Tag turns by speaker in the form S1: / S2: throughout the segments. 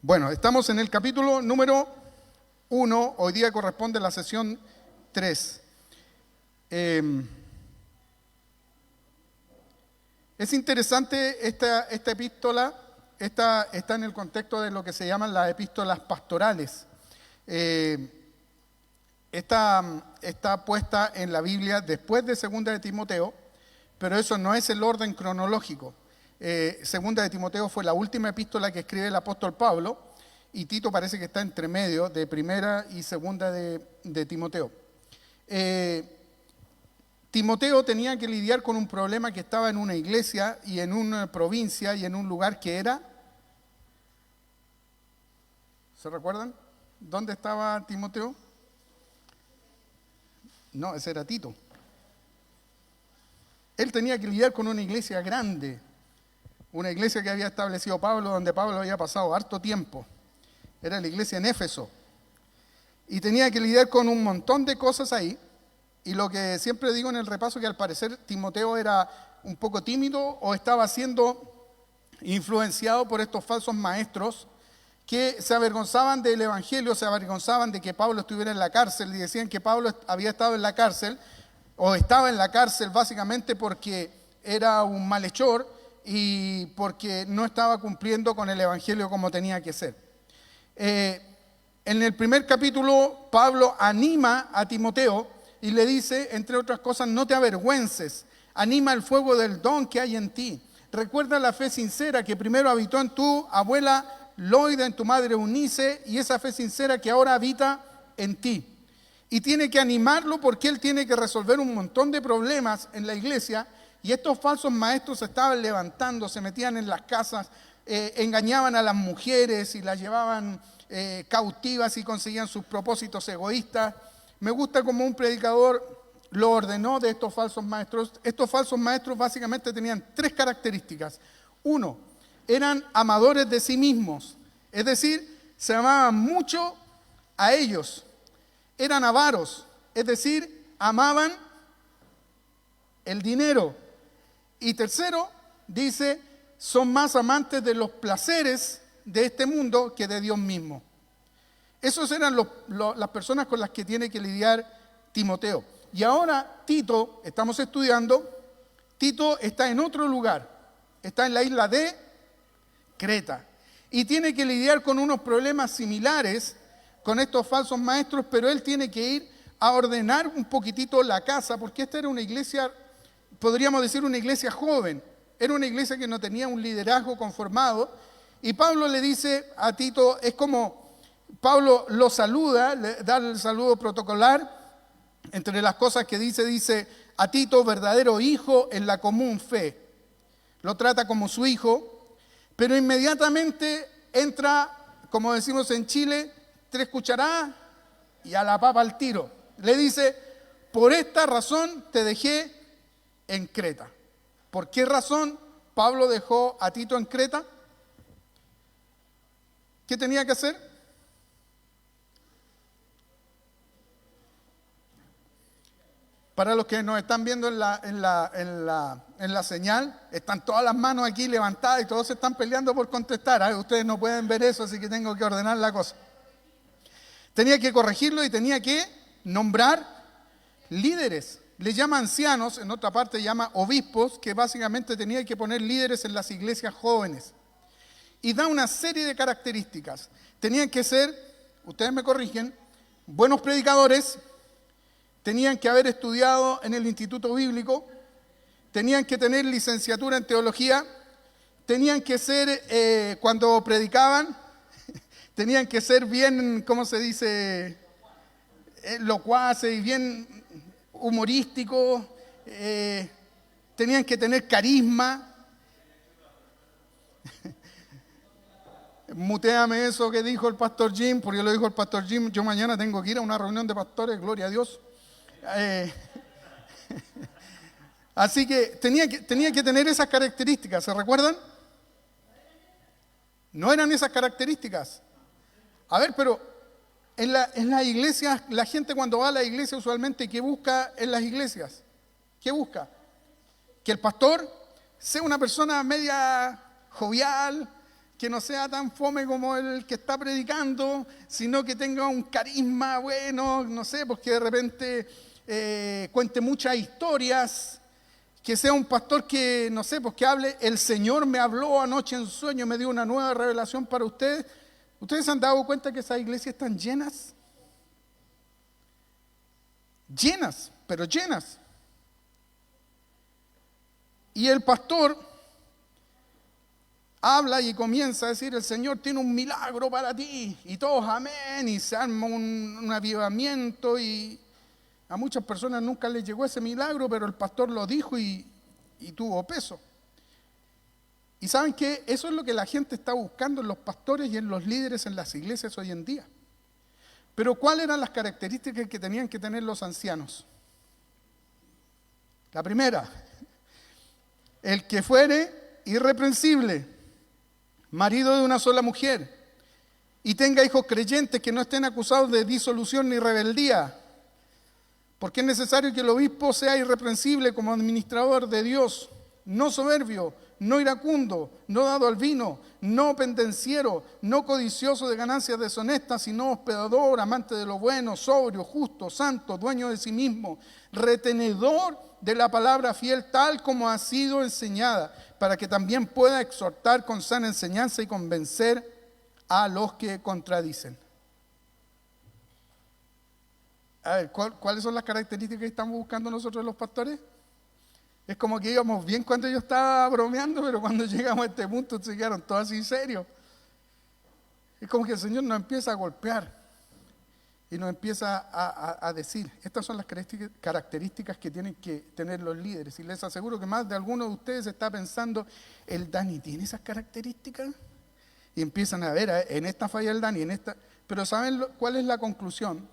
S1: Bueno, estamos en el capítulo número 1, hoy día corresponde a la sesión 3. Es interesante esta epístola, está en el contexto de lo que se llaman las epístolas pastorales. Está puesta en la Biblia después de Segunda de Timoteo, pero eso no es el orden cronológico. Segunda de Timoteo fue la última epístola que escribe el apóstol Pablo, y Tito parece que está entre medio de Primera y Segunda de Timoteo. Timoteo tenía que lidiar con un problema que estaba en una iglesia y en una provincia y en un lugar que era... ¿Se recuerdan? ¿Dónde estaba Timoteo? No, ese era Tito. Él tenía que lidiar con una iglesia grande, una iglesia que había establecido Pablo, donde Pablo había pasado harto tiempo. Era la iglesia en Éfeso. Y tenía que lidiar con un montón de cosas ahí. Y lo que siempre digo en el repaso, que al parecer Timoteo era un poco tímido o estaba siendo influenciado por estos falsos maestros que se avergonzaban del evangelio, se avergonzaban de que Pablo estuviera en la cárcel y decían que Pablo había estado en la cárcel o estaba en la cárcel básicamente porque era un malhechor y porque no estaba cumpliendo con el evangelio como tenía que ser. En el primer capítulo Pablo anima a Timoteo y le dice, entre otras cosas, no te avergüences, anima el fuego del don que hay en ti. Recuerda la fe sincera que primero habitó en tu abuela Loida, en tu madre Eunice, y esa fe sincera que ahora habita en ti. Y tiene que animarlo porque él tiene que resolver un montón de problemas en la iglesia, y estos falsos maestros se estaban levantando, se metían en las casas, engañaban a las mujeres y las llevaban cautivas y conseguían sus propósitos egoístas. Me gusta como un predicador lo ordenó de estos falsos maestros. Estos falsos maestros básicamente tenían 3 características. 1, eran amadores de sí mismos, es decir, se amaban mucho a ellos. Eran avaros, es decir, amaban el dinero. Y tercero, dice, son más amantes de los placeres de este mundo que de Dios mismo. Esos eran las personas con las que tiene que lidiar Timoteo. Y ahora Tito, estamos estudiando, Tito está en otro lugar, está en la isla de Creta. Y tiene que lidiar con unos problemas similares con estos falsos maestros, pero él tiene que ir a ordenar un poquitito la casa, porque esta era una iglesia, podríamos decir una iglesia joven, era una iglesia que no tenía un liderazgo conformado, y Pablo le dice a Tito, es como... Pablo lo saluda, le da el saludo protocolar. Entre las cosas que dice a Tito, verdadero hijo en la común fe. Lo trata como su hijo, pero inmediatamente entra, como decimos en Chile, 3 cucharadas y a la papa al tiro. Le dice, por esta razón te dejé en Creta. ¿Por qué razón Pablo dejó a Tito en Creta? ¿Qué tenía que hacer? Para los que nos están viendo en la señal, están todas las manos aquí levantadas y todos se están peleando por contestar. Ustedes no pueden ver eso, así que tengo que ordenar la cosa. Tenía que corregirlo y tenía que nombrar líderes. Les llama ancianos, en otra parte llama obispos, que básicamente tenía que poner líderes en las iglesias jóvenes. Y da una serie de características. Tenían que ser, ustedes me corrigen, buenos predicadores. Tenían que haber estudiado en el Instituto Bíblico, tenían que tener licenciatura en teología, tenían que ser, cuando predicaban, tenían que ser bien, ¿cómo se dice?, locuaces y bien humorísticos, tenían que tener carisma. Muteame eso que dijo el pastor Jim, porque lo dijo el pastor Jim, yo mañana tengo que ir a una reunión de pastores, gloria a Dios. Así que tenía que tener esas características, ¿se recuerdan? No eran esas características. A ver, pero en las iglesias, la gente cuando va a la iglesia usualmente, ¿qué busca en las iglesias? ¿Qué busca? Que el pastor sea una persona media jovial, que no sea tan fome como el que está predicando, sino que tenga un carisma bueno, no sé, pues que de repente cuente muchas historias, que sea un pastor que, no sé, pues que hable, el Señor me habló anoche en sueño, me dio una nueva revelación para ustedes. ¿Ustedes se han dado cuenta que esas iglesias están llenas? Llenas, pero llenas. Y el pastor habla y comienza a decir, el Señor tiene un milagro para ti. Y todos amén, y se arma un avivamiento, y a muchas personas nunca les llegó ese milagro, pero el pastor lo dijo y tuvo peso. Y ¿saben qué? Eso es lo que la gente está buscando en los pastores y en los líderes en las iglesias hoy en día. Pero ¿cuáles eran las características que tenían que tener los ancianos? La primera, el que fuere irreprensible, marido de una sola mujer, y tenga hijos creyentes que no estén acusados de disolución ni rebeldía, porque es necesario que el obispo sea irreprensible como administrador de Dios, no soberbio, no iracundo, no dado al vino, no pendenciero, no codicioso de ganancias deshonestas, sino hospedador, amante de lo bueno, sobrio, justo, santo, dueño de sí mismo, retenedor de la palabra fiel tal como ha sido enseñada, para que también pueda exhortar con sana enseñanza y convencer a los que contradicen. A ver, ¿cuáles son las características que estamos buscando nosotros los pastores? Es como que íbamos bien cuando yo estaba bromeando, pero cuando llegamos a este punto se quedaron todos así serios. Es como que el Señor nos empieza a golpear y nos empieza a decir, estas son las características que tienen que tener los líderes. Y les aseguro que más de alguno de ustedes está pensando, ¿el Dani tiene esas características? Y empiezan a ver, en esta falla el Dani, en esta... Pero ¿saben cuál es la conclusión?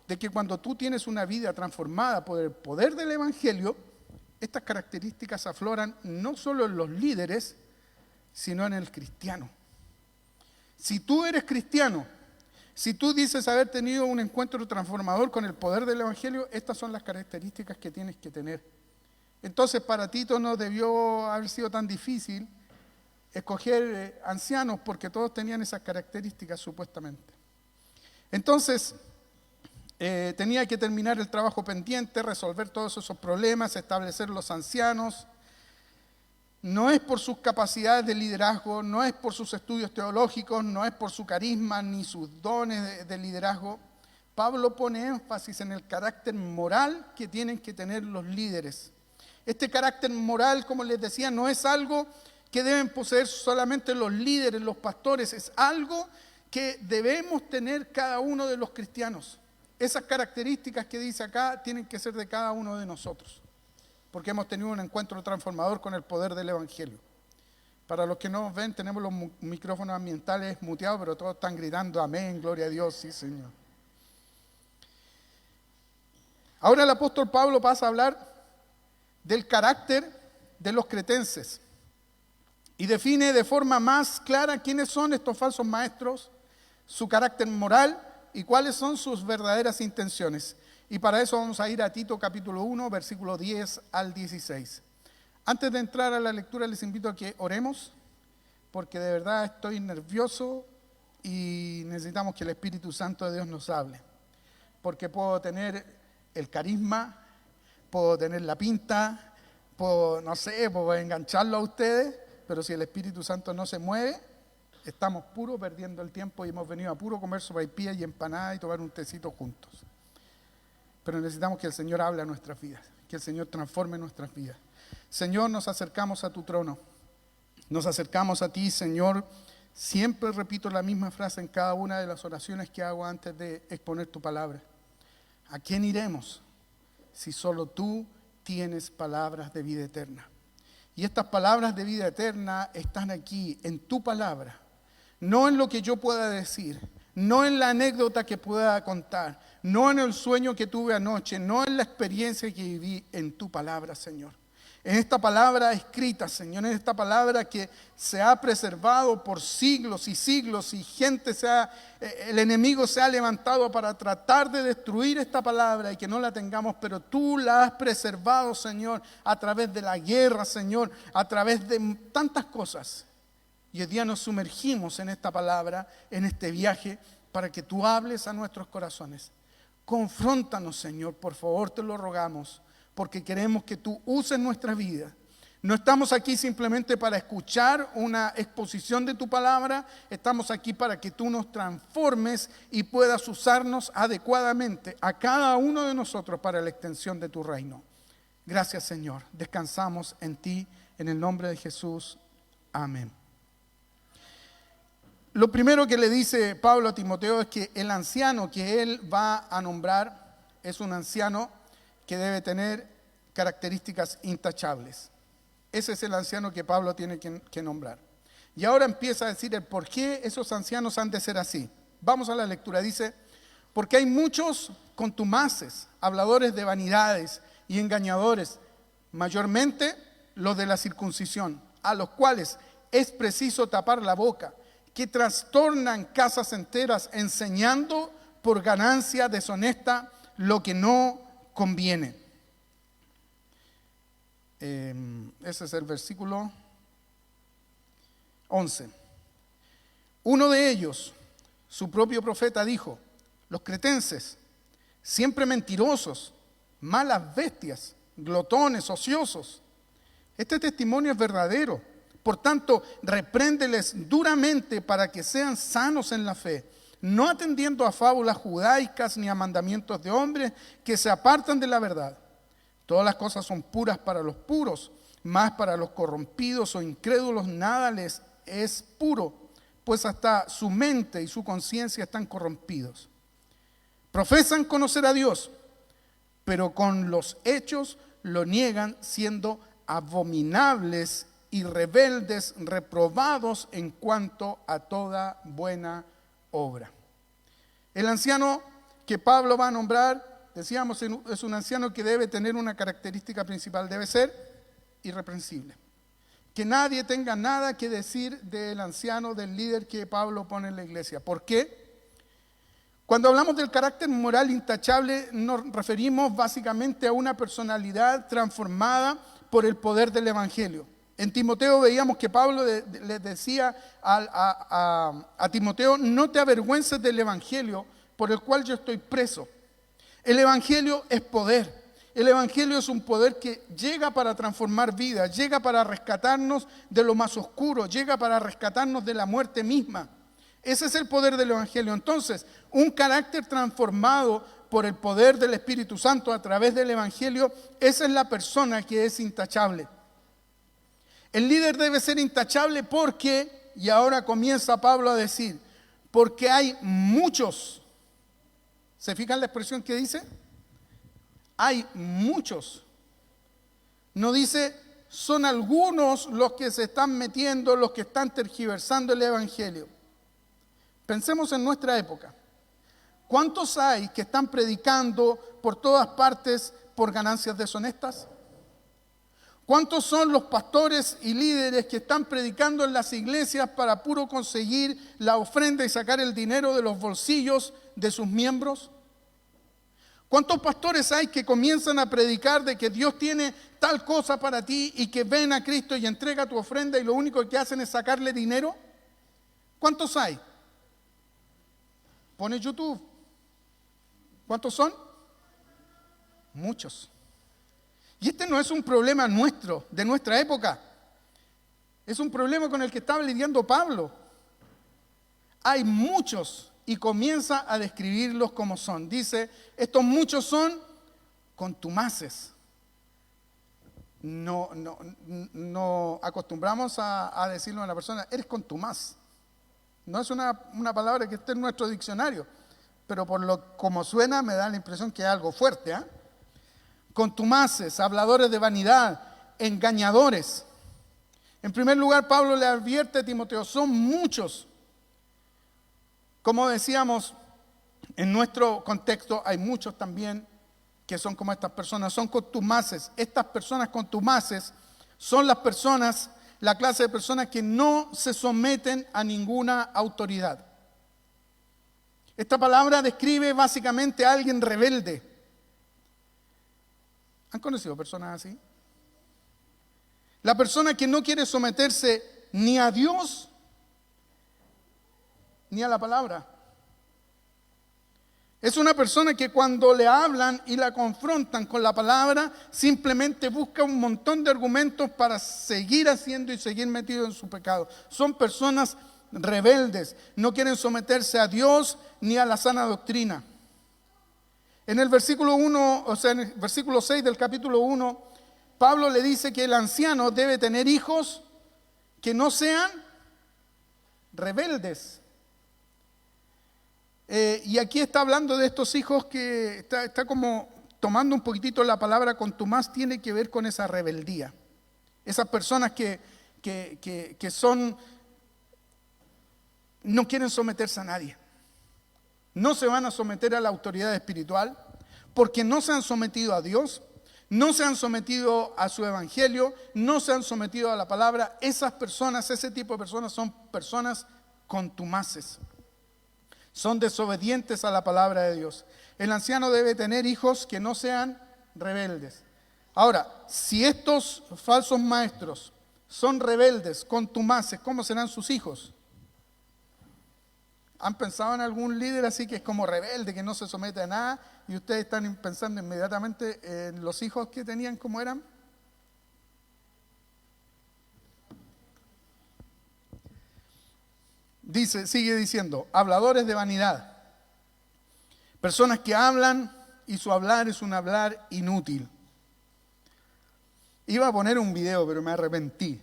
S1: De que cuando tú tienes una vida transformada por el poder del Evangelio, estas características afloran no solo en los líderes, sino en el cristiano. Si tú eres cristiano, si tú dices haber tenido un encuentro transformador con el poder del Evangelio, estas son las características que tienes que tener. Entonces para Tito no debió haber sido tan difícil escoger ancianos porque todos tenían esas características supuestamente. Entonces tenía que terminar el trabajo pendiente, resolver todos esos problemas, establecer los ancianos. No es por sus capacidades de liderazgo, no es por sus estudios teológicos, no es por su carisma ni sus dones de liderazgo. Pablo pone énfasis en el carácter moral que tienen que tener los líderes. Este carácter moral, como les decía, no es algo que deben poseer solamente los líderes, los pastores, es algo que debemos tener cada uno de los cristianos. Esas características que dice acá tienen que ser de cada uno de nosotros, porque hemos tenido un encuentro transformador con el poder del Evangelio. Para los que no ven, tenemos los micrófonos ambientales muteados, pero todos están gritando amén, gloria a Dios, sí Señor. Ahora el apóstol Pablo pasa a hablar del carácter de los cretenses y define de forma más clara quiénes son estos falsos maestros, su carácter moral y cuáles son sus verdaderas intenciones. Y para eso vamos a ir a Tito capítulo 1, versículo 10 al 16. Antes de entrar a la lectura les invito a que oremos, porque de verdad estoy nervioso y necesitamos que el Espíritu Santo de Dios nos hable. Porque puedo tener el carisma, puedo tener la pinta, puedo engancharlo a ustedes, pero si el Espíritu Santo no se mueve, estamos puro perdiendo el tiempo y hemos venido a puro comer sopaipillas y empanadas y tomar un tecito juntos. Pero necesitamos que el Señor hable a nuestras vidas, que el Señor transforme nuestras vidas. Señor, nos acercamos a tu trono, nos acercamos a ti, Señor. Siempre repito la misma frase en cada una de las oraciones que hago antes de exponer tu palabra. ¿A quién iremos si solo tú tienes palabras de vida eterna? Y estas palabras de vida eterna están aquí, en tu palabra. No en lo que yo pueda decir, no en la anécdota que pueda contar, no en el sueño que tuve anoche, no en la experiencia que viví, en tu palabra, Señor. En esta palabra escrita, Señor, en esta palabra que se ha preservado por siglos y siglos y el enemigo se ha levantado para tratar de destruir esta palabra y que no la tengamos, pero tú la has preservado, Señor, a través de la guerra, Señor, a través de tantas cosas. Y hoy día nos sumergimos en esta palabra, en este viaje, para que tú hables a nuestros corazones. Confróntanos, Señor, por favor, te lo rogamos, porque queremos que tú uses nuestra vida. No estamos aquí simplemente para escuchar una exposición de tu palabra, estamos aquí para que tú nos transformes y puedas usarnos adecuadamente a cada uno de nosotros para la extensión de tu reino. Gracias, Señor. Descansamos en ti, en el nombre de Jesús. Amén. Lo primero que le dice Pablo a Timoteo es que el anciano que él va a nombrar es un anciano que debe tener características intachables. Ese es el anciano que Pablo tiene que nombrar. Y ahora empieza a decir el por qué esos ancianos han de ser así. Vamos a la lectura. Dice, porque hay muchos contumaces, habladores de vanidades y engañadores, mayormente los de la circuncisión, a los cuales es preciso tapar la boca, que trastornan casas enteras enseñando por ganancia deshonesta lo que no conviene. Ese es el versículo 11. Uno de ellos, su propio profeta, dijo, los cretenses, siempre mentirosos, malas bestias, glotones, ociosos. Este testimonio es verdadero. Por tanto, repréndeles duramente para que sean sanos en la fe, no atendiendo a fábulas judaicas ni a mandamientos de hombres que se apartan de la verdad. Todas las cosas son puras para los puros, mas para los corrompidos o incrédulos nada les es puro, pues hasta su mente y su conciencia están corrompidos. Profesan conocer a Dios, pero con los hechos lo niegan, siendo abominables y rebeldes, reprobados en cuanto a toda buena obra. El anciano que Pablo va a nombrar, decíamos, es un anciano que debe tener una característica principal, debe ser irreprensible. Que nadie tenga nada que decir del anciano, del líder que Pablo pone en la iglesia. ¿Por qué? Cuando hablamos del carácter moral intachable, nos referimos básicamente a una personalidad transformada por el poder del Evangelio. En Timoteo veíamos que Pablo le decía a Timoteo, no te avergüences del Evangelio por el cual yo estoy preso. El Evangelio es poder. El Evangelio es un poder que llega para transformar vidas, llega para rescatarnos de lo más oscuro, llega para rescatarnos de la muerte misma. Ese es el poder del Evangelio. Entonces, un carácter transformado por el poder del Espíritu Santo a través del Evangelio, esa es la persona que es intachable. El líder debe ser intachable porque, y ahora comienza Pablo a decir, porque hay muchos. ¿Se fijan la expresión que dice? Hay muchos. No dice, son algunos los que se están metiendo, los que están tergiversando el Evangelio. Pensemos en nuestra época. ¿Cuántos hay que están predicando por todas partes por ganancias deshonestas? ¿Cuántos son los pastores y líderes que están predicando en las iglesias para puro conseguir la ofrenda y sacar el dinero de los bolsillos de sus miembros? ¿Cuántos pastores hay que comienzan a predicar de que Dios tiene tal cosa para ti y que ven a Cristo y entrega tu ofrenda y lo único que hacen es sacarle dinero? ¿Cuántos hay? Pone YouTube. ¿Cuántos son? Muchos. Y este no es un problema nuestro, de nuestra época. Es un problema con el que estaba lidiando Pablo. Hay muchos, y comienza a describirlos como son. Dice, estos muchos son contumaces. No acostumbramos a decirle a una persona, eres contumaz. No es una palabra que esté en nuestro diccionario, pero por lo como suena me da la impresión que es algo fuerte, ¿eh? Contumaces, habladores de vanidad, engañadores. En primer lugar, Pablo le advierte a Timoteo, son muchos. Como decíamos, en nuestro contexto hay muchos también que son como estas personas, son contumaces. Estas personas contumaces son las personas, la clase de personas que no se someten a ninguna autoridad. Esta palabra describe básicamente a alguien rebelde. ¿Han conocido personas así? La persona que no quiere someterse ni a Dios ni a la palabra. Es una persona que cuando le hablan y la confrontan con la palabra, simplemente busca un montón de argumentos para seguir haciendo y seguir metido en su pecado. Son personas rebeldes, no quieren someterse a Dios ni a la sana doctrina. En el versículo 1, o sea, en el versículo 6 del capítulo 1, Pablo le dice que el anciano debe tener hijos que no sean rebeldes. Y aquí está hablando de estos hijos que está como tomando un poquitito la palabra contumaz, tiene que ver con esa rebeldía. Esas personas que no quieren someterse a nadie. No se van a someter a la autoridad espiritual porque no se han sometido a Dios, no se han sometido a su evangelio, no se han sometido a la palabra. Esas personas, ese tipo de personas son personas contumaces. Son desobedientes a la palabra de Dios. El anciano debe tener hijos que no sean rebeldes. Ahora, si estos falsos maestros son rebeldes, contumaces, ¿cómo serán sus hijos? ¿Han pensado en algún líder así que es como rebelde, que no se somete a nada? Y ustedes están pensando inmediatamente en los hijos que tenían, ¿cómo eran? Sigue diciendo, habladores de vanidad. Personas que hablan y su hablar es un hablar inútil. Iba a poner un video, pero me arrepentí.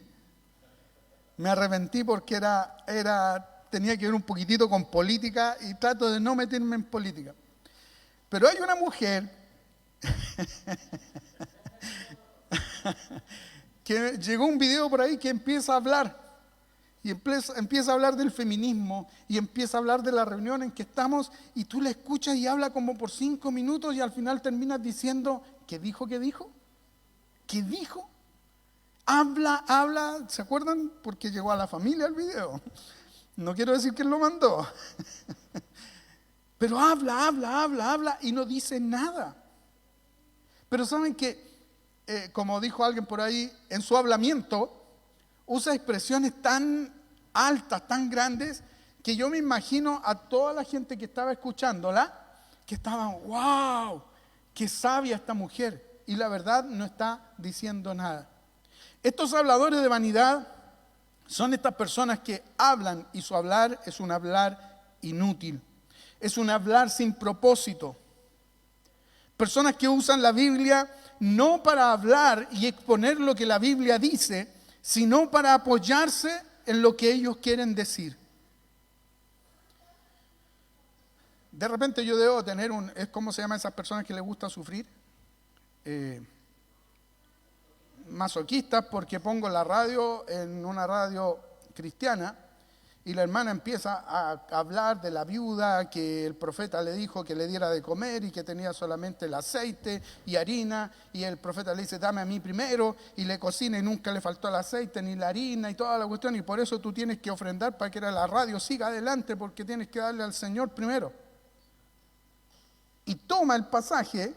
S1: Me arrepentí porque tenía que ver un poquitito con política y trato de no meterme en política. Pero hay una mujer que llegó un video por ahí que empieza a hablar. Y empieza a hablar del feminismo y empieza a hablar de la reunión en que estamos y tú la escuchas y habla como por 5 minutos y al final terminas diciendo, ¿qué dijo? ¿Qué dijo? ¿Qué dijo? Habla, ¿se acuerdan? Porque llegó a la familia el video. No quiero decir quién lo mandó. Pero habla y no dice nada. Pero saben que, como dijo alguien por ahí, en su hablamiento usa expresiones tan altas, tan grandes, que yo me imagino a toda la gente que estaba escuchándola, que estaban, wow, qué sabia esta mujer. Y la verdad no está diciendo nada. Estos habladores de vanidad son estas personas que hablan y su hablar es un hablar inútil. Es un hablar sin propósito. Personas que usan la Biblia no para hablar y exponer lo que la Biblia dice, sino para apoyarse en lo que ellos quieren decir. De repente yo debo tener ¿cómo se llama esas personas que les gusta sufrir? Masoquistas, porque pongo la radio en una radio cristiana y la hermana empieza a hablar de la viuda que el profeta le dijo que le diera de comer y que tenía solamente el aceite y harina, y el profeta le dice, dame a mí primero, y le cocina y nunca le faltó el aceite ni la harina y toda la cuestión, y por eso tú tienes que ofrendar para que la radio siga adelante, porque tienes que darle al Señor primero. Y toma el pasaje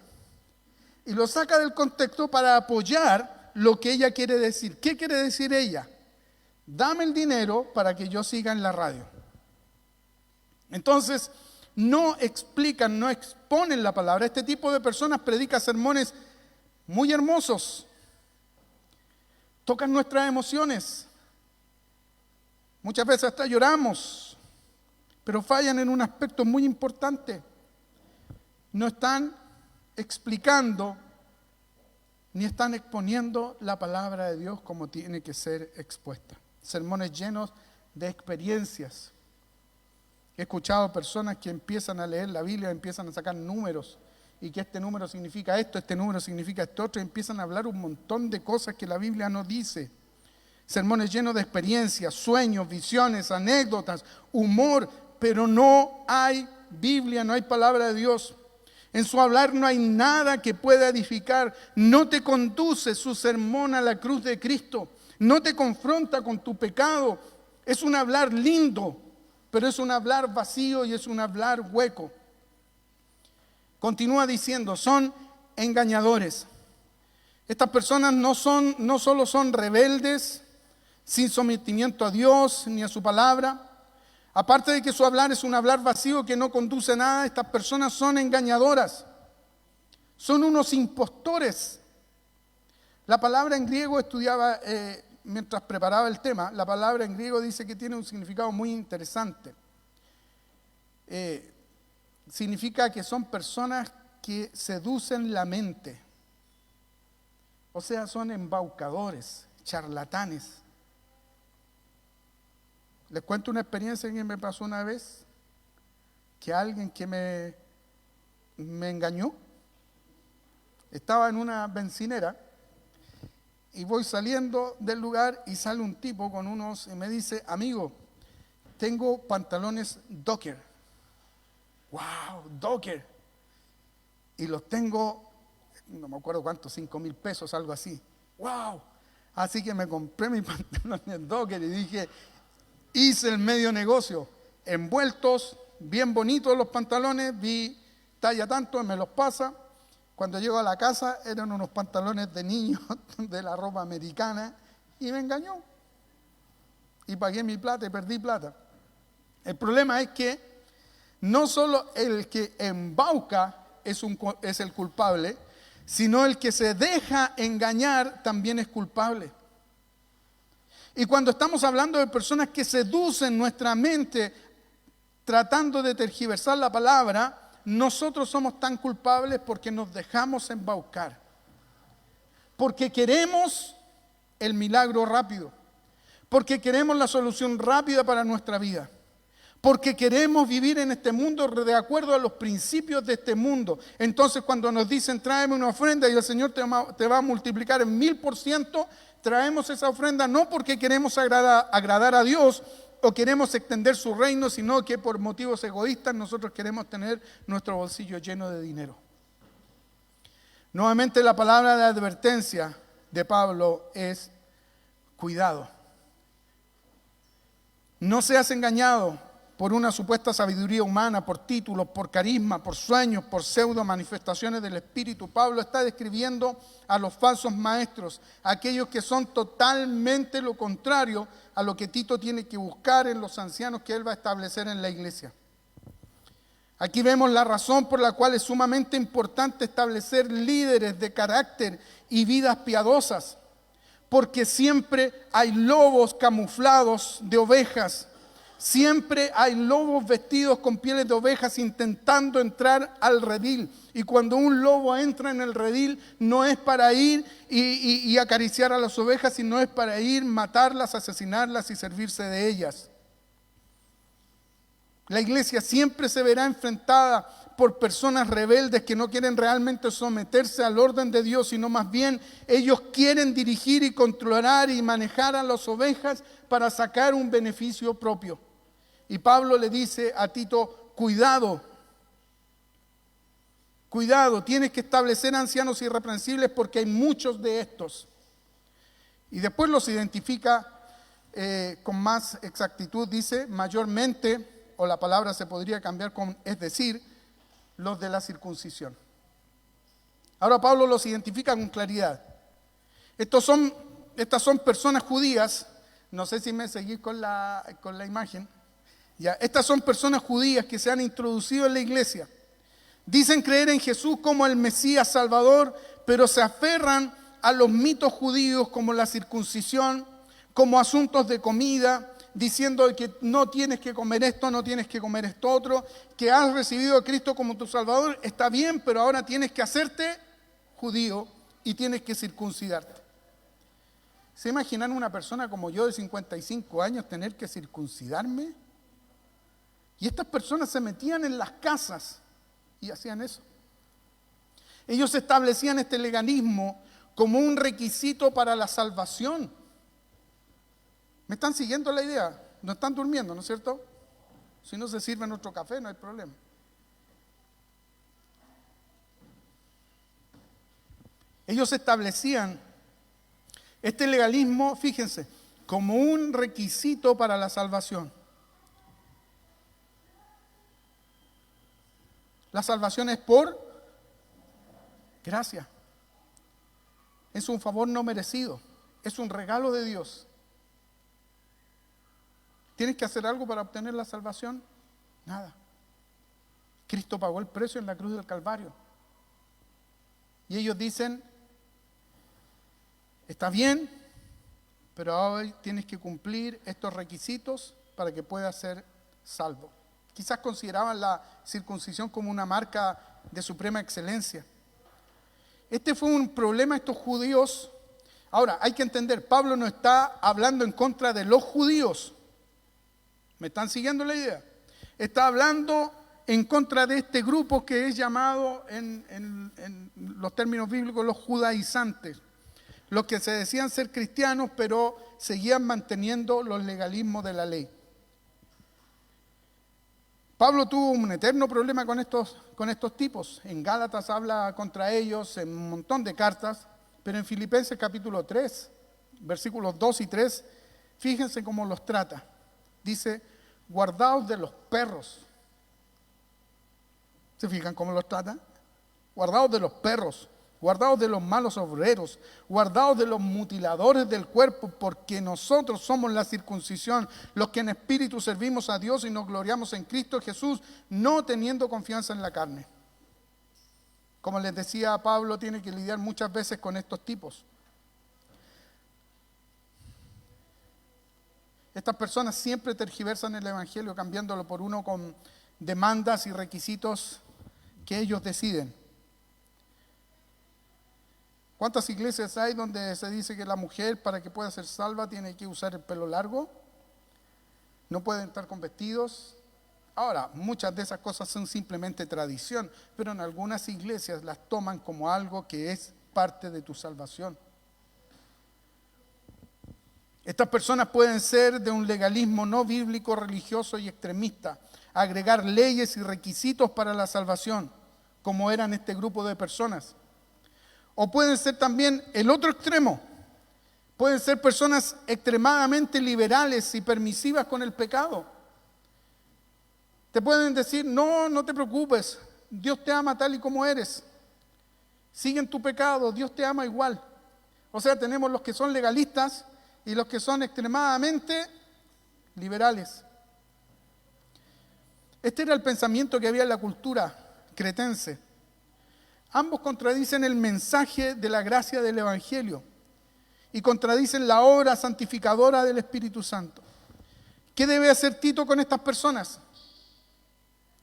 S1: y lo saca del contexto para apoyar lo que ella quiere decir. ¿Qué quiere decir ella? Dame el dinero para que yo siga en la radio. Entonces, no explican, no exponen la palabra. Este tipo de personas predica sermones muy hermosos. Tocan nuestras emociones. Muchas veces hasta lloramos, pero fallan en un aspecto muy importante. No están explicando ni están exponiendo la palabra de Dios como tiene que ser expuesta. Sermones llenos de experiencias. He escuchado personas que empiezan a leer la Biblia, empiezan a sacar números, y que este número significa esto, este número significa esto otro, y empiezan a hablar un montón de cosas que la Biblia no dice. Sermones llenos de experiencias, sueños, visiones, anécdotas, humor, pero no hay Biblia, no hay palabra de Dios. En su hablar no hay nada que pueda edificar. No te conduce su sermón a la cruz de Cristo. No te confronta con tu pecado. Es un hablar lindo, pero es un hablar vacío y es un hablar hueco. Continúa diciendo, son engañadores. Estas personas no solo son rebeldes, sin sometimiento a Dios ni a su palabra. Aparte de que su hablar es un hablar vacío que no conduce a nada, estas personas son engañadoras. Son unos impostores. La palabra en griego estudiaba, mientras preparaba el tema, la palabra en griego dice que tiene un significado muy interesante. Significa que son personas que seducen la mente. O sea, son embaucadores, charlatanes. Les cuento una experiencia que me pasó una vez, que alguien que me engañó. Estaba en una bencinera y voy saliendo del lugar y sale un tipo con unos y me dice, amigo, tengo pantalones Docker. ¡Wow! Docker. Y los tengo, no me acuerdo cuánto, 5,000 pesos, algo así. ¡Wow! Así que me compré mis pantalones Docker y dije, hice el medio negocio. Envueltos, bien bonitos los pantalones, vi talla tanto, me los pasa. Cuando llego a la casa eran unos pantalones de niño de la ropa americana y me engañó. Y pagué mi plata y perdí plata. El problema es que no solo el que embauca es el culpable, sino el que se deja engañar también es culpable. Y cuando estamos hablando de personas que seducen nuestra mente tratando de tergiversar la palabra, nosotros somos tan culpables porque nos dejamos embaucar. Porque queremos el milagro rápido. Porque queremos la solución rápida para nuestra vida. Porque queremos vivir en este mundo de acuerdo a los principios de este mundo. Entonces cuando nos dicen tráeme una ofrenda y el Señor te va a multiplicar en 1000%, traemos esa ofrenda no porque queremos agradar a Dios o queremos extender su reino, sino que por motivos egoístas nosotros queremos tener nuestro bolsillo lleno de dinero. Nuevamente la palabra de advertencia de Pablo es cuidado. No seas engañado por una supuesta sabiduría humana, por títulos, por carisma, por sueños, por pseudo manifestaciones del Espíritu. Pablo está describiendo a los falsos maestros, aquellos que son totalmente lo contrario a lo que Tito tiene que buscar en los ancianos que él va a establecer en la iglesia. Aquí vemos la razón por la cual es sumamente importante establecer líderes de carácter y vidas piadosas, porque siempre hay lobos camuflados de ovejas. Siempre hay lobos vestidos con pieles de ovejas intentando entrar al redil. Y cuando un lobo entra en el redil, no es para ir y acariciar a las ovejas, sino es para ir, matarlas, asesinarlas y servirse de ellas. La iglesia siempre se verá enfrentada por personas rebeldes que no quieren realmente someterse al orden de Dios, sino más bien ellos quieren dirigir y controlar y manejar a las ovejas para sacar un beneficio propio. Y Pablo le dice a Tito, cuidado, tienes que establecer ancianos irreprensibles porque hay muchos de estos. Y después los identifica con más exactitud, dice, mayormente, o la palabra se podría cambiar con, es decir, los de la circuncisión. Ahora Pablo los identifica con claridad. Estas son personas judías, no sé si me seguís con la imagen. Ya, estas son personas judías que se han introducido en la iglesia. Dicen creer en Jesús como el Mesías Salvador, pero se aferran a los mitos judíos como la circuncisión, como asuntos de comida, diciendo que no tienes que comer esto, no tienes que comer esto otro, que has recibido a Cristo como tu Salvador, está bien, pero ahora tienes que hacerte judío y tienes que circuncidarte. ¿Se imaginan una persona como yo de 55 años tener que circuncidarme? Y estas personas se metían en las casas y hacían eso. Ellos establecían este legalismo como un requisito para la salvación. ¿Me están siguiendo la idea? No están durmiendo, ¿no es cierto? Si no se sirve nuestro café, no hay problema. Ellos establecían este legalismo, fíjense, como un requisito para la salvación. La salvación es por gracia. Es un favor no merecido. Es un regalo de Dios. ¿Tienes que hacer algo para obtener la salvación? Nada. Cristo pagó el precio en la cruz del Calvario. Y ellos dicen, está bien, pero ahora tienes que cumplir estos requisitos para que puedas ser salvo. Quizás consideraban la circuncisión como una marca de suprema excelencia. Este fue un problema de estos judíos. Ahora, hay que entender, Pablo no está hablando en contra de los judíos. ¿Me están siguiendo la idea? Está hablando en contra de este grupo que es llamado en los términos bíblicos los judaizantes. Los que se decían ser cristianos, pero seguían manteniendo los legalismos de la ley. Pablo tuvo un eterno problema con estos tipos. En Gálatas habla contra ellos en un montón de cartas, pero en Filipenses capítulo 3, versículos 2 y 3, fíjense cómo los trata. Dice, guardaos de los perros. ¿Se fijan cómo los trata? Guardaos de los perros, guardaos de los malos obreros, guardaos de los mutiladores del cuerpo, porque nosotros somos la circuncisión, los que en espíritu servimos a Dios y nos gloriamos en Cristo Jesús, no teniendo confianza en la carne. Como les decía, Pablo tiene que lidiar muchas veces con estos tipos. Estas personas siempre tergiversan el Evangelio, cambiándolo por uno con demandas y requisitos que ellos deciden. ¿Cuántas iglesias hay donde se dice que la mujer, para que pueda ser salva, tiene que usar el pelo largo? No pueden estar con vestidos. Ahora, muchas de esas cosas son simplemente tradición, pero en algunas iglesias las toman como algo que es parte de tu salvación. Estas personas pueden ser de un legalismo no bíblico, religioso y extremista, agregar leyes y requisitos para la salvación, como eran este grupo de personas. O pueden ser también el otro extremo. Pueden ser personas extremadamente liberales y permisivas con el pecado. Te pueden decir, no te preocupes, Dios te ama tal y como eres. Sigue en tu pecado, Dios te ama igual. O sea, tenemos los que son legalistas y los que son extremadamente liberales. Este era el pensamiento que había en la cultura cretense. Ambos contradicen el mensaje de la gracia del Evangelio y contradicen la obra santificadora del Espíritu Santo. ¿Qué debe hacer Tito con estas personas?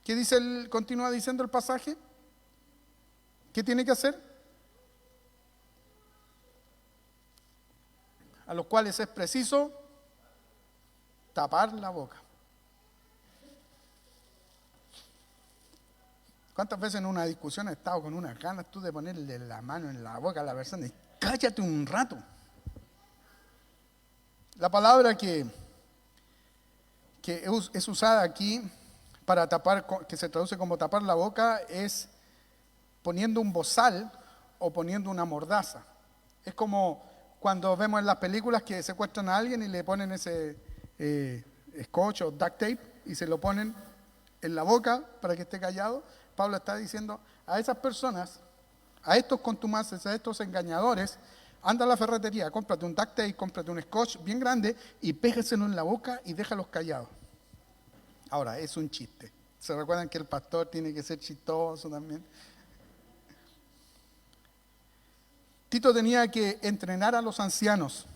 S1: ¿Qué dice continúa diciendo el pasaje? ¿Qué tiene que hacer? A los cuales es preciso tapar la boca. ¿Cuántas veces en una discusión has estado con unas ganas tú de ponerle la mano en la boca a la persona y cállate un rato? La palabra que es usada aquí para tapar, que se traduce como tapar la boca, es poniendo un bozal o poniendo una mordaza. Es como cuando vemos en las películas que secuestran a alguien y le ponen ese scotch o duct tape y se lo ponen en la boca para que esté callado. Pablo está diciendo a esas personas, a estos contumaces, a estos engañadores, anda a la ferretería, cómprate un duct tape, cómprate un scotch bien grande y pégaselo en la boca y déjalos callados. Ahora, es un chiste. ¿Se recuerdan que el pastor tiene que ser chistoso también? Tito tenía que entrenar a los ancianos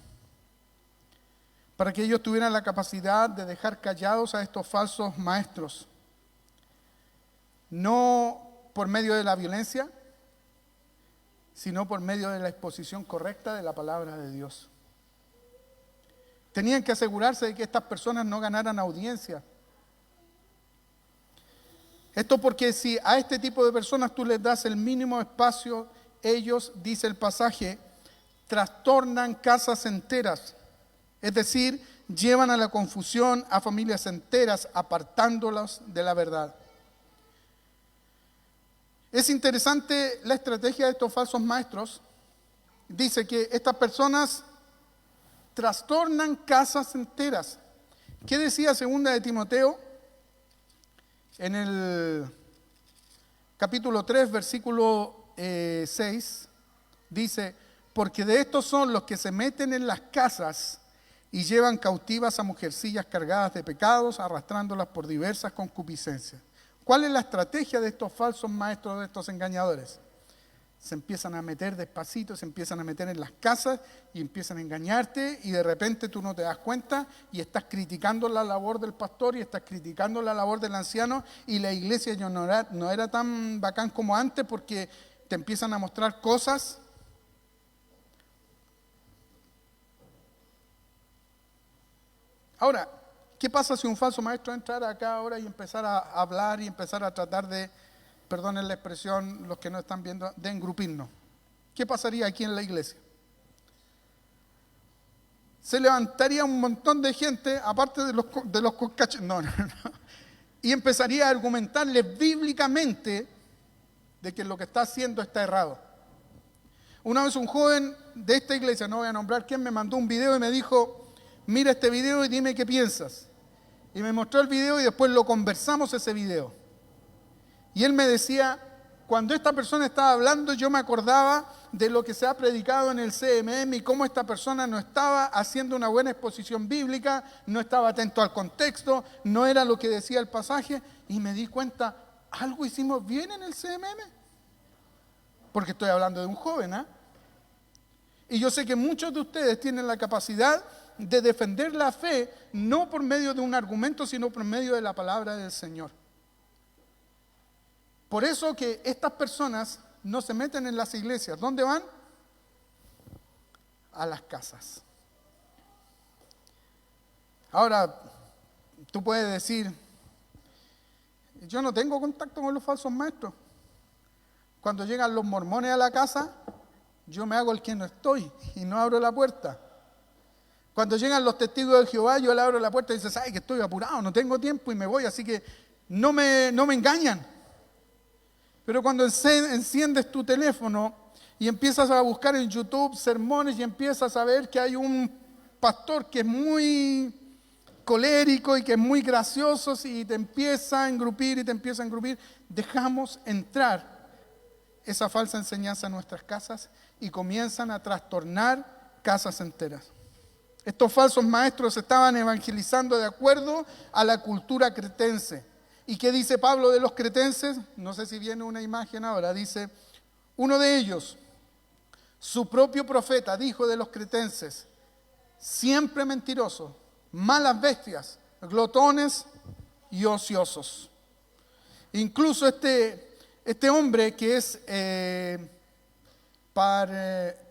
S1: para que ellos tuvieran la capacidad de dejar callados a estos falsos maestros. No por medio de la violencia, sino por medio de la exposición correcta de la palabra de Dios. Tenían que asegurarse de que estas personas no ganaran audiencia. Esto porque si a este tipo de personas tú les das el mínimo espacio, ellos, dice el pasaje, trastornan casas enteras. Es decir, llevan a la confusión a familias enteras, apartándolas de la verdad. Es interesante la estrategia de estos falsos maestros. Dice que estas personas trastornan casas enteras. ¿Qué decía 2 de Timoteo? En el capítulo 3, versículo 6, dice, porque de estos son los que se meten en las casas y llevan cautivas a mujercillas cargadas de pecados, arrastrándolas por diversas concupiscencias. ¿Cuál es la estrategia de estos falsos maestros, de estos engañadores? Se empiezan a meter despacito, se empiezan a meter en las casas y empiezan a engañarte, y de repente tú no te das cuenta y estás criticando la labor del pastor y estás criticando la labor del anciano, y la iglesia ya no era tan bacán como antes, porque te empiezan a mostrar cosas. Ahora, ¿qué pasa si un falso maestro entrara acá ahora y empezara a hablar y empezar a tratar de, perdonen la expresión, los que no están viendo, de engrupirnos? ¿Qué pasaría aquí en la iglesia? Se levantaría un montón de gente, aparte de los coscachos, no, y empezaría a argumentarles bíblicamente de que lo que está haciendo está errado. Una vez un joven de esta iglesia, no voy a nombrar quién, me mandó un video y me dijo: mira este video y dime qué piensas. Y me mostró el video y después lo conversamos ese video. Y él me decía: cuando esta persona estaba hablando, yo me acordaba de lo que se ha predicado en el CMM y cómo esta persona no estaba haciendo una buena exposición bíblica, no estaba atento al contexto, no era lo que decía el pasaje, y me di cuenta, algo hicimos bien en el CMM. Porque estoy hablando de un joven, ¿ah? Y yo sé que muchos de ustedes tienen la capacidad de defender la fe, no por medio de un argumento, sino por medio de la palabra del Señor. Por eso que estas personas no se meten en las iglesias. ¿Dónde van? A las casas. Ahora, tú puedes decir: yo no tengo contacto con los falsos maestros. Cuando llegan los mormones a la casa, yo me hago el que no estoy y no abro la puerta. Cuando llegan los testigos de Jehová, yo le abro la puerta y dice: ay, que estoy apurado, no tengo tiempo y me voy, así que no me engañan. Pero cuando enciendes tu teléfono y empiezas a buscar en YouTube sermones y empiezas a ver que hay un pastor que es muy colérico y que es muy gracioso y te empieza a engrupir y te empieza a engrupir, dejamos entrar esa falsa enseñanza en nuestras casas y comienzan a trastornar casas enteras. Estos falsos maestros estaban evangelizando de acuerdo a la cultura cretense. ¿Y qué dice Pablo de los cretenses? No sé si viene una imagen ahora. Dice: uno de ellos, su propio profeta, dijo de los cretenses: siempre mentirosos, malas bestias, glotones y ociosos. Incluso este hombre que es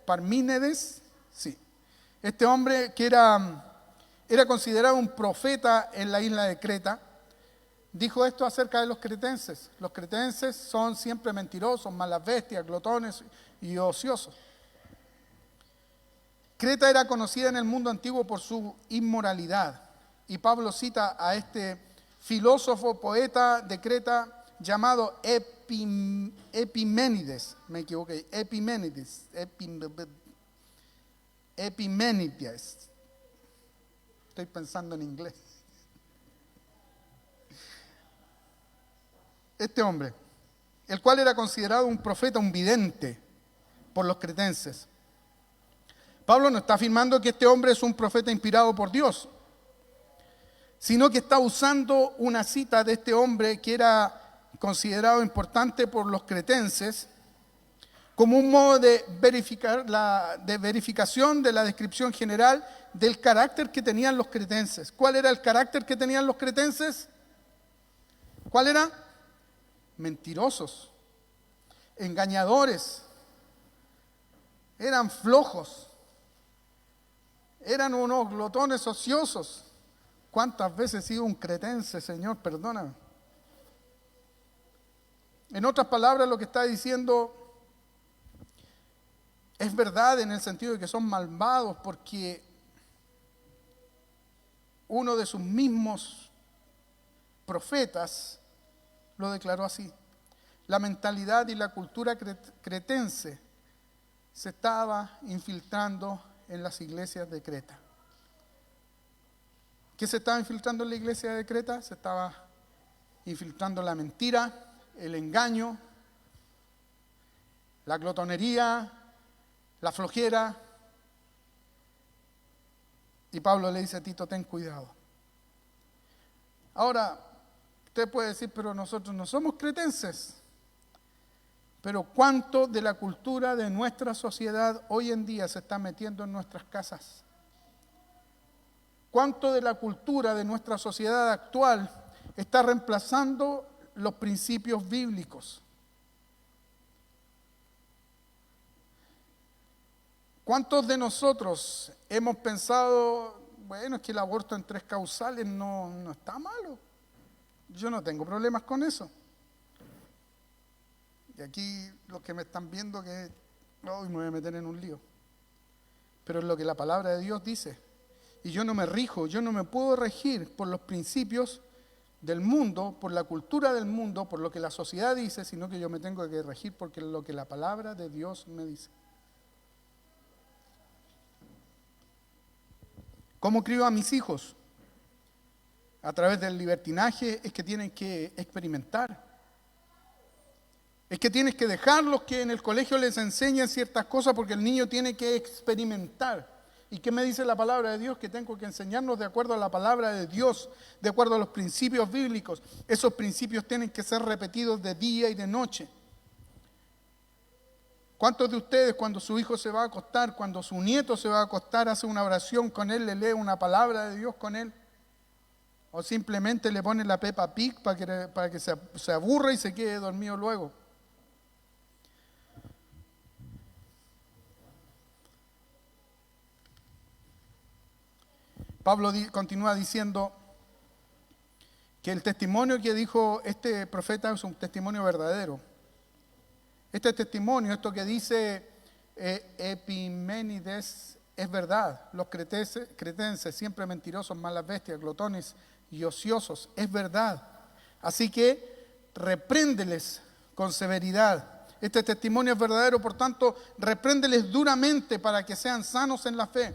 S1: Parmínides, sí, este hombre que era considerado un profeta en la isla de Creta, dijo esto acerca de los cretenses: los cretenses son siempre mentirosos, malas bestias, glotones y ociosos. Creta era conocida en el mundo antiguo por su inmoralidad, y Pablo cita a este filósofo poeta de Creta llamado Epiménides, me equivoqué, Epiménides, estoy pensando en inglés. Este hombre, el cual era considerado un profeta, un vidente por los cretenses. Pablo no está afirmando que este hombre es un profeta inspirado por Dios, sino que está usando una cita de este hombre que era considerado importante por los cretenses como un modo de verificación de la descripción general del carácter que tenían los cretenses. ¿Cuál era el carácter que tenían los cretenses? ¿Cuál era? Mentirosos, engañadores, eran flojos, eran unos glotones ociosos. ¿Cuántas veces he sido un cretense, Señor? Perdóname. En otras palabras, lo que está diciendo es verdad en el sentido de que son malvados, porque uno de sus mismos profetas lo declaró así. La mentalidad y la cultura cretense se estaba infiltrando en las iglesias de Creta. ¿Qué se estaba infiltrando en la iglesia de Creta? Se estaba infiltrando la mentira, el engaño, la glotonería, la flojera. Y Pablo le dice a Tito, ten cuidado. Ahora, usted puede decir, pero nosotros no somos cretenses. Pero ¿cuánto de la cultura de nuestra sociedad hoy en día se está metiendo en nuestras casas? ¿Cuánto de la cultura de nuestra sociedad actual está reemplazando los principios bíblicos? ¿Cuántos de nosotros hemos pensado, bueno, es que el aborto en 3 causales no está malo? Yo no tengo problemas con eso. Y aquí los que me están viendo que hoy me voy a meter en un lío. Pero es lo que la palabra de Dios dice. Y yo no me rijo, yo no me puedo regir por los principios del mundo, por la cultura del mundo, por lo que la sociedad dice, sino que yo me tengo que regir porque es lo que la palabra de Dios me dice. ¿Cómo crío a mis hijos? A través del libertinaje es que tienen que experimentar. Es que tienes que dejarlos que en el colegio les enseñen ciertas cosas porque el niño tiene que experimentar. ¿Y qué me dice la palabra de Dios? Que tengo que enseñarnos de acuerdo a la palabra de Dios, de acuerdo a los principios bíblicos. Esos principios tienen que ser repetidos de día y de noche. ¿Cuántos de ustedes cuando su hijo se va a acostar, cuando su nieto se va a acostar, hace una oración con él, le lee una palabra de Dios con él? ¿O simplemente le pone la Peppa Pig para que se aburra y se quede dormido luego? Pablo continúa diciendo que el testimonio que dijo este profeta es un testimonio verdadero. Este testimonio, esto que dice Epiménides, es verdad. Los cretenses, siempre mentirosos, malas bestias, glotones y ociosos, es verdad. Así que repréndeles con severidad. Este testimonio es verdadero, por tanto, repréndeles duramente para que sean sanos en la fe.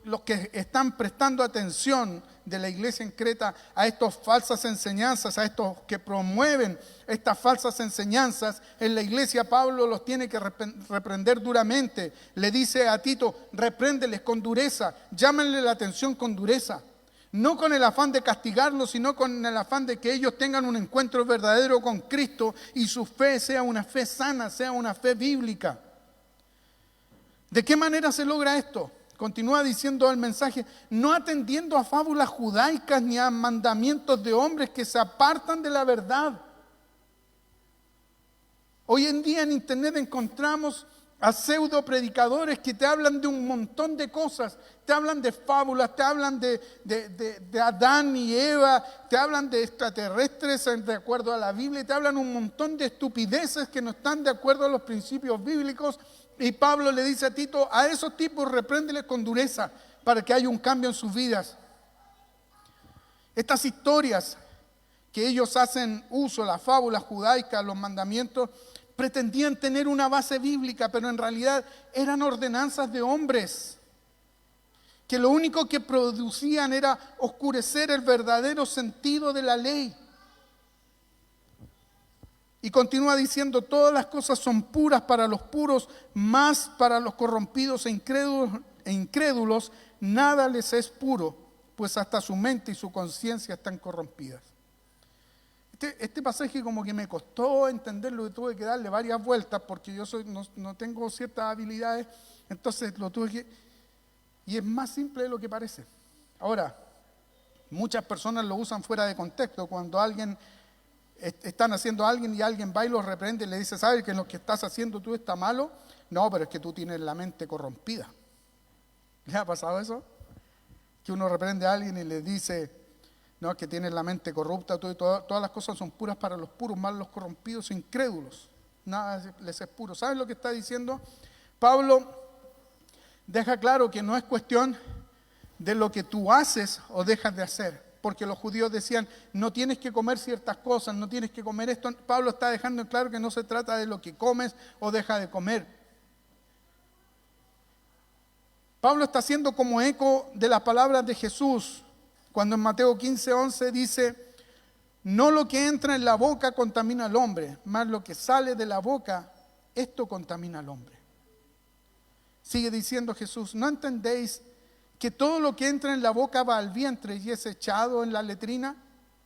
S1: Los que están prestando atención de la iglesia en Creta a estas falsas enseñanzas, a estos que promueven estas falsas enseñanzas, en la iglesia Pablo los tiene que reprender duramente. Le dice a Tito, repréndeles con dureza, llámenle la atención con dureza. No con el afán de castigarlos, sino con el afán de que ellos tengan un encuentro verdadero con Cristo y su fe sea una fe sana, sea una fe bíblica. ¿De qué manera se logra esto? Continúa diciendo el mensaje, no atendiendo a fábulas judaicas ni a mandamientos de hombres que se apartan de la verdad. Hoy en día en internet encontramos a pseudo predicadores que te hablan de un montón de cosas, te hablan de fábulas, te hablan de Adán y Eva, te hablan de extraterrestres de acuerdo a la Biblia, te hablan un montón de estupideces que no están de acuerdo a los principios bíblicos. Y Pablo le dice a Tito, a esos tipos repréndeles con dureza para que haya un cambio en sus vidas. Estas historias que ellos hacen uso, las fábulas judaicas, los mandamientos, pretendían tener una base bíblica, pero en realidad eran ordenanzas de hombres, que lo único que producían era oscurecer el verdadero sentido de la ley. Y continúa diciendo, todas las cosas son puras para los puros, más para los corrompidos e incrédulos, nada les es puro, pues hasta su mente y su conciencia están corrompidas. Este pasaje como que me costó entenderlo y tuve que darle varias vueltas porque yo no tengo ciertas habilidades, entonces lo tuve que... Y es más simple de lo que parece. Ahora, muchas personas lo usan fuera de contexto, cuando están haciendo a alguien y alguien va y los reprende y le dice, ¿sabes que lo que estás haciendo tú está malo? No, pero es que tú tienes la mente corrompida. ¿Le ha pasado eso? Que uno reprende a alguien y le dice, no, es que tienes la mente corrupta, tú y todas las cosas son puras para los puros, más los corrompidos e incrédulos. Nada les es puro. ¿Sabes lo que está diciendo? Pablo deja claro que no es cuestión de lo que tú haces o dejas de hacer. Porque los judíos decían, no tienes que comer ciertas cosas, no tienes que comer esto. Pablo está dejando en claro que no se trata de lo que comes o dejas de comer. Pablo está haciendo como eco de las palabras de Jesús, cuando en Mateo 15:11 dice, no lo que entra en la boca contamina al hombre, más lo que sale de la boca, esto contamina al hombre. Sigue diciendo Jesús, ¿no entendéis que todo lo que entra en la boca va al vientre y es echado en la letrina.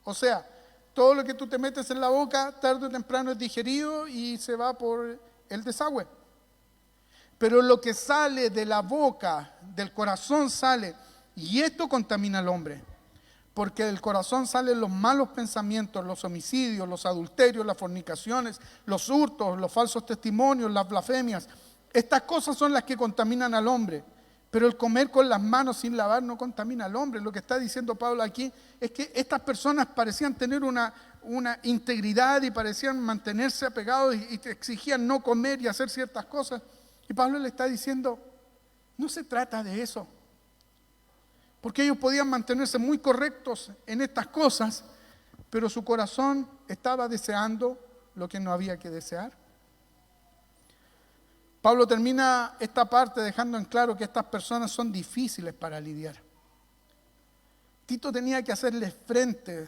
S1: O sea, todo lo que tú te metes en la boca, tarde o temprano es digerido y se va por el desagüe. Pero lo que sale de la boca, del corazón sale, y esto contamina al hombre. Porque del corazón salen los malos pensamientos, los homicidios, los adulterios, las fornicaciones, los hurtos, los falsos testimonios, las blasfemias. Estas cosas son las que contaminan al hombre. Pero el comer con las manos sin lavar no contamina al hombre. Lo que está diciendo Pablo aquí es que estas personas parecían tener una integridad y parecían mantenerse apegados y exigían no comer y hacer ciertas cosas. Y Pablo le está diciendo, no se trata de eso. Porque ellos podían mantenerse muy correctos en estas cosas, pero su corazón estaba deseando lo que no había que desear. Pablo termina esta parte dejando en claro que estas personas son difíciles para lidiar. Tito tenía que hacerles frente.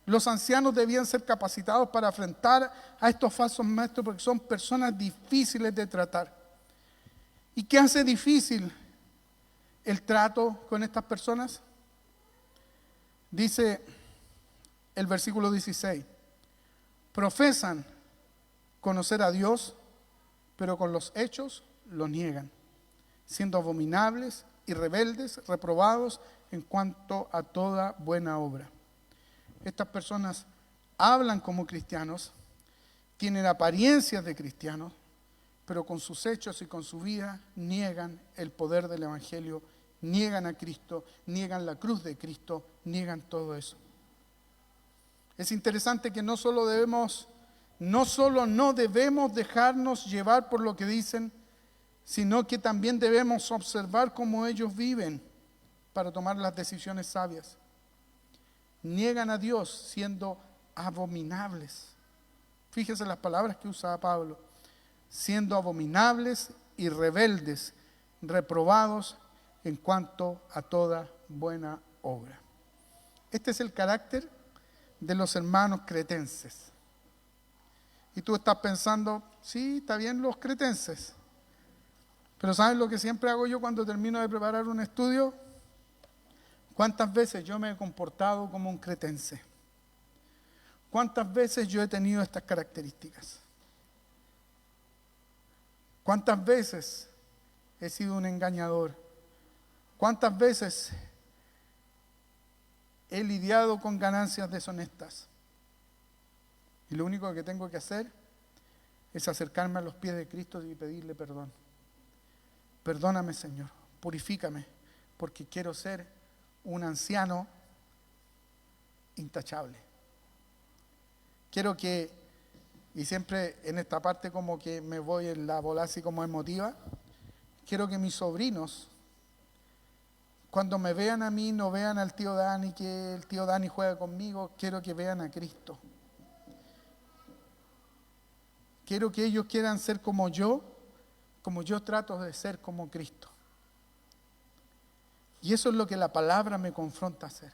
S1: Los ancianos debían ser capacitados para enfrentar a estos falsos maestros porque son personas difíciles de tratar. ¿Y qué hace difícil el trato con estas personas? Dice el versículo 16, profesan conocer a Dios, pero con los hechos lo niegan, siendo abominables y rebeldes, reprobados en cuanto a toda buena obra. Estas personas hablan como cristianos, tienen apariencias de cristianos, pero con sus hechos y con su vida niegan el poder del Evangelio, niegan a Cristo, niegan la cruz de Cristo, niegan todo eso. Es interesante que no solo no debemos dejarnos llevar por lo que dicen, sino que también debemos observar cómo ellos viven para tomar las decisiones sabias. Niegan a Dios siendo abominables. Fíjense las palabras que usa Pablo. Siendo abominables y rebeldes, reprobados en cuanto a toda buena obra. Este es el carácter de los hermanos cretenses. Y tú estás pensando, sí, está bien los cretenses. Pero ¿sabes lo que siempre hago yo cuando termino de preparar un estudio? ¿Cuántas veces yo me he comportado como un cretense? ¿Cuántas veces yo he tenido estas características? ¿Cuántas veces he sido un engañador? ¿Cuántas veces he lidiado con ganancias deshonestas? Y lo único que tengo que hacer es acercarme a los pies de Cristo y pedirle perdón. Perdóname, Señor, purifícame, porque quiero ser un anciano intachable. Quiero que, y siempre en esta parte como que me voy en la bola así como emotiva, quiero que mis sobrinos, cuando me vean a mí, no vean al tío Dani, que el tío Dani juega conmigo, quiero que vean a Cristo. Quiero que ellos quieran ser como yo trato de ser como Cristo. Y eso es lo que la palabra me confronta a hacer.